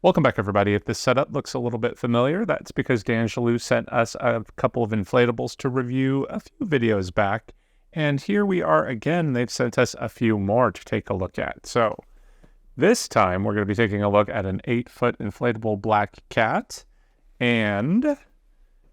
Welcome back, everybody. If this setup looks a little bit familiar, that's because Danxilu sent us a couple of inflatables to review a few videos back. And here we are again. They've sent us a few more to take a look at. So this time we're going to be taking a look at an 8-foot inflatable black cat and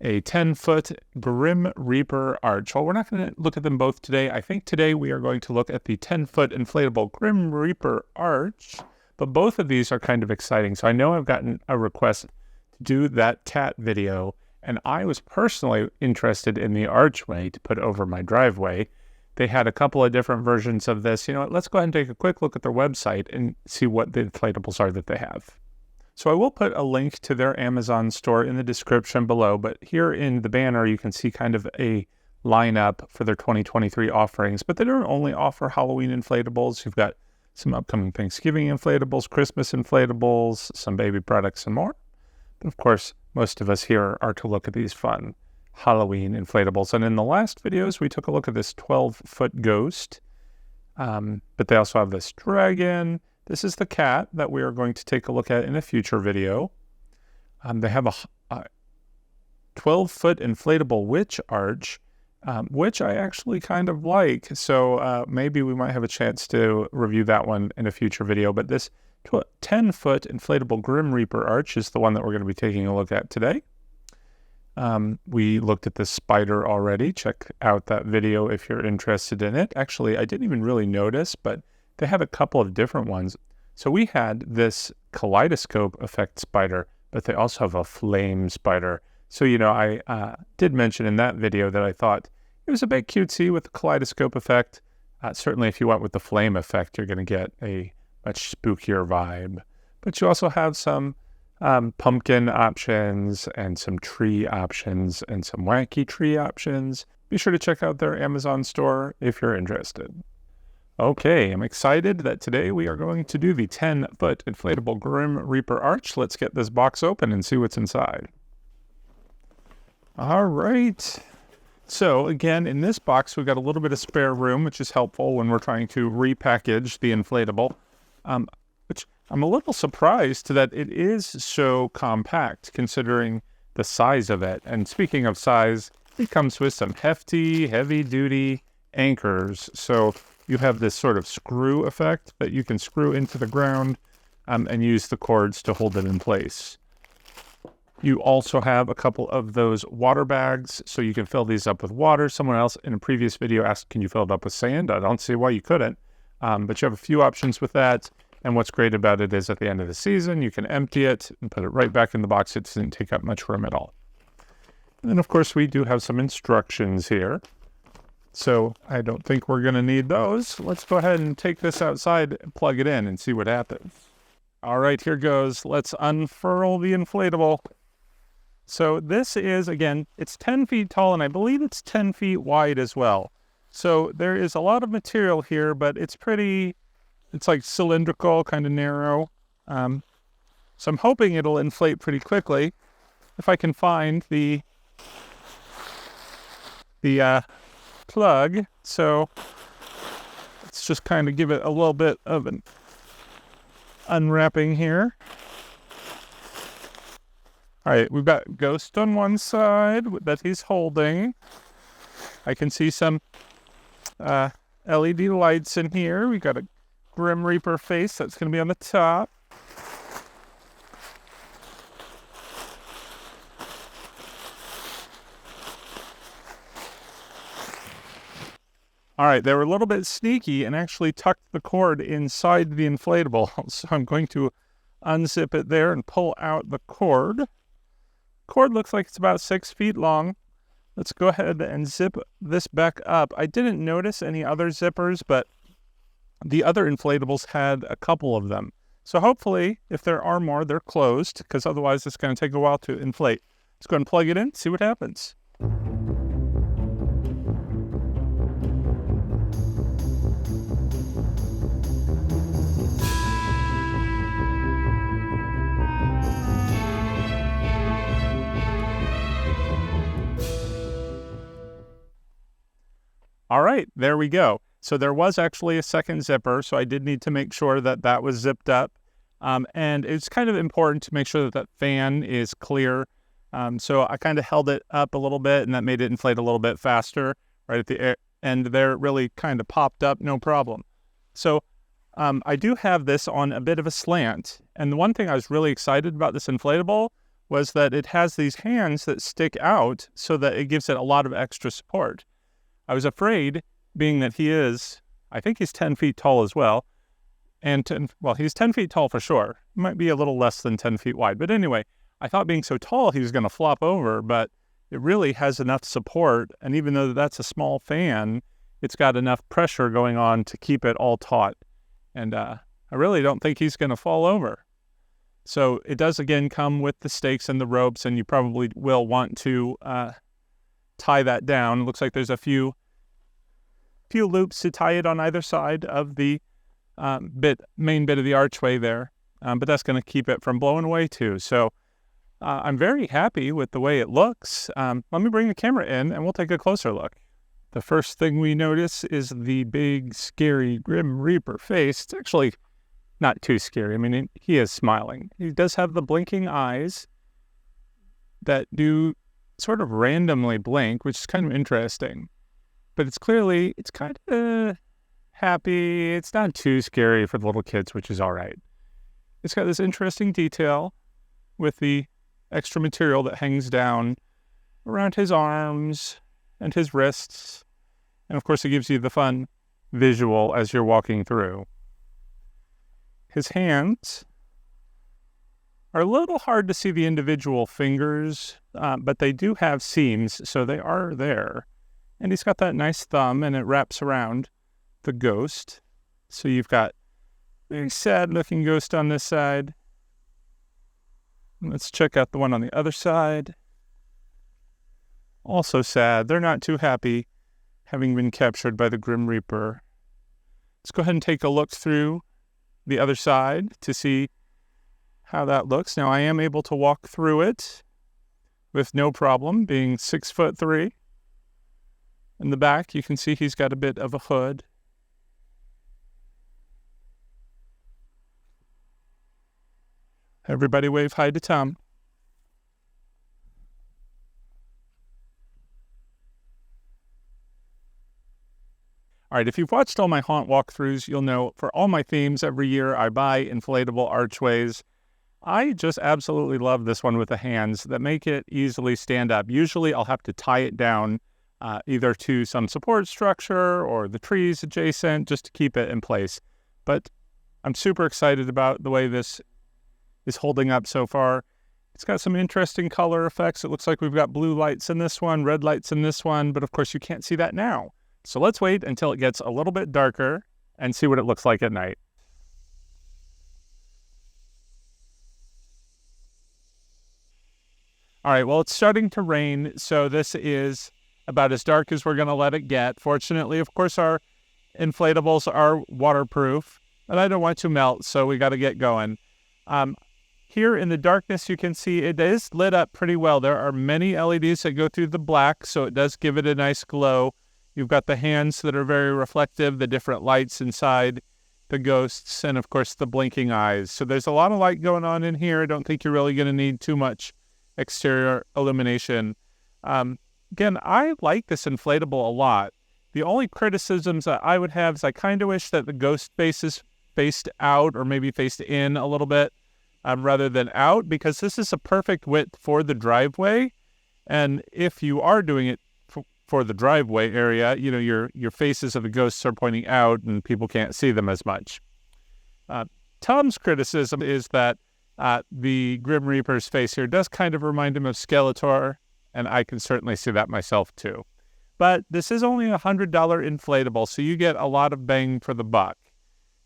a 10-foot Grim Reaper arch. Well, we're not going to look at them both today. I think today we are going to look at the 10-foot inflatable Grim Reaper arch. But both of these are kind of exciting. So I know I've gotten a request to do that cat video, and I was personally interested in the archway to put over my driveway. They had a couple of different versions of this. You know what, let's go ahead and take a quick look at their website and see what the inflatables are that they have. So I will put a link to their Amazon store in the description below, but here in the banner you can see kind of a lineup for their 2023 offerings. But they don't only offer Halloween inflatables. You've got some upcoming Thanksgiving inflatables, Christmas inflatables, some baby products, and more. But of course, most of us here are to look at these fun Halloween inflatables. And in the last videos, we took a look at this 12-foot ghost. But they also have this dragon. This is the cat that we are going to take a look at in a future video. They have a 12-foot inflatable witch arch, which I actually kind of like. So maybe we might have a chance to review that one in a future video. But this 10-foot inflatable Grim Reaper arch is the one that we're going to be taking a look at today. We looked at this spider already. Check out that video if you're interested in it. Actually, I didn't even really notice, but they have a couple of different ones. So we had this kaleidoscope effect spider, but they also have a flame spider. So, you know, I did mention in that video that I thought it was a bit cutesy with the kaleidoscope effect. Certainly, if you went with the flame effect, you're going to get a much spookier vibe. But you also have some pumpkin options and some tree options and some wacky tree options. Be sure to check out their Amazon store if you're interested. Okay, I'm excited that today we are going to do the 10-foot inflatable Grim Reaper arch. Let's get this box open and see what's inside. All right. So again, in this box, we've got a little bit of spare room, which is helpful when we're trying to repackage the inflatable, which I'm a little surprised that it is so compact considering the size of it. And speaking of size, it comes with some hefty, heavy-duty anchors. So you have this sort of screw effect that you can screw into the ground and use the cords to hold it in place. You also have a couple of those water bags, so you can fill these up with water. Someone else in a previous video asked, can you fill it up with sand? I don't see why you couldn't, but you have a few options with that. And what's great about it is at the end of the season, you can empty it and put it right back in the box. It doesn't take up much room at all. And then, of course, we do have some instructions here. So I don't think we're going to need those. Let's go ahead and take this outside and plug it in and see what happens. All right, here goes. Let's unfurl the inflatable. So this is, again, it's 10 feet tall, and I believe it's 10 feet wide as well. So there is a lot of material here, but it's like cylindrical, kind of narrow. So I'm hoping it'll inflate pretty quickly if I can find the plug. So let's just kind of give it a little bit of an unwrapping here. All right, we've got Ghost on one side that he's holding. I can see some LED lights in here. We got a Grim Reaper face that's going to be on the top. All right, they were a little bit sneaky and actually tucked the cord inside the inflatable. So I'm going to unzip it there and pull out the cord. Cord looks like it's about 6 feet long. Let's go ahead and zip this back up. I didn't notice any other zippers, but the other inflatables had a couple of them. So hopefully, if there are more, they're closed, because otherwise it's going to take a while to inflate. Let's go ahead and plug it in, see what happens. All right, there we go. So there was actually a second zipper, so I did need to make sure that that was zipped up. And it's kind of important to make sure that that fan is clear. So I kind of held it up a little bit, and that made it inflate a little bit faster right at the end there. It really kind of popped up, no problem. So I do have this on a bit of a slant. And the one thing I was really excited about this inflatable was that it has these hands that stick out so that it gives it a lot of extra support. I was afraid, being that I think he's 10 feet tall as well. Well, he's 10 feet tall for sure. He might be a little less than 10 feet wide. But anyway, I thought being so tall, he was going to flop over, but it really has enough support. And even though that's a small fan, it's got enough pressure going on to keep it all taut. And I really don't think he's going to fall over. So it does, again, come with the stakes and the ropes, and you probably will want to tie that down. It looks like there's a few loops to tie it on either side of the main bit of the archway there. But that's going to keep it from blowing away too. So I'm very happy with the way it looks. Let me bring the camera in and we'll take a closer look. The first thing we notice is the big, scary Grim Reaper face. It's actually not too scary. I mean, he is smiling. He does have the blinking eyes that do sort of randomly blink, which is kind of interesting. But it's kind of happy. It's not too scary for the little kids, which is all right. It's got this interesting detail with the extra material that hangs down around his arms and his wrists. And of course, it gives you the fun visual as you're walking through. His hands are a little hard to see the individual fingers, but they do have seams, so they are there. And he's got that nice thumb, and it wraps around the ghost. So you've got a very sad-looking ghost on this side. Let's check out the one on the other side. Also sad. They're not too happy having been captured by the Grim Reaper. Let's go ahead and take a look through the other side to see how that looks. Now, I am able to walk through it with no problem, being 6'3". In the back, you can see he's got a bit of a hood. Everybody wave hi to Tom. All right, if you've watched all my haunt walkthroughs, you'll know for all my themes every year, I buy inflatable archways. I just absolutely love this one with the hands that make it easily stand up. Usually I'll have to tie it down either to some support structure or the trees adjacent just to keep it in place. But I'm super excited about the way this is holding up so far. It's got some interesting color effects. It looks like we've got blue lights in this one, red lights in this one, but of course you can't see that now. So let's wait until it gets a little bit darker and see what it looks like at night. All right, well, it's starting to rain, so this is about as dark as we're going to let it get. Fortunately, of course, our inflatables are waterproof, and I don't want to melt, so we got to get going. Here in the darkness, you can see it is lit up pretty well. There are many LEDs that go through the black, so it does give it a nice glow. You've got the hands that are very reflective, the different lights inside the ghosts, and of course the blinking eyes. So there's a lot of light going on in here. I don't think you're really going to need too much exterior illumination. Again, I like this inflatable a lot. The only criticisms that I would have is I kind of wish that the ghost face is faced out or maybe faced in a little bit rather than out, because this is a perfect width for the driveway. And if you are doing it for the driveway area, you know, your faces of the ghosts are pointing out and people can't see them as much. Tom's criticism is that the Grim Reaper's face here does kind of remind him of Skeletor, and I can certainly see that myself too. But this is only a $100 inflatable, so you get a lot of bang for the buck.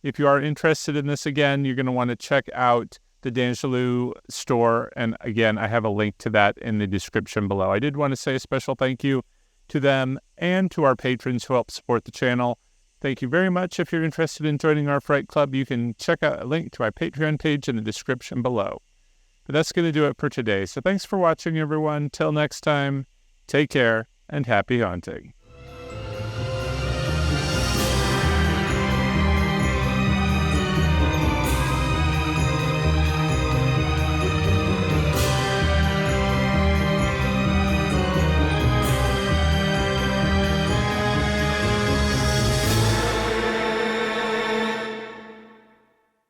If you are interested in this, again, you're going to want to check out the Danxilu store, and again, I have a link to that in the description below. I did want to say a special thank you to them and to our patrons who help support the channel. Thank you very much. If you're interested in joining our Fright Club, you can check out a link to our Patreon page in the description below. But that's going to do it for today. So thanks for watching, everyone. Till next time, take care and happy haunting.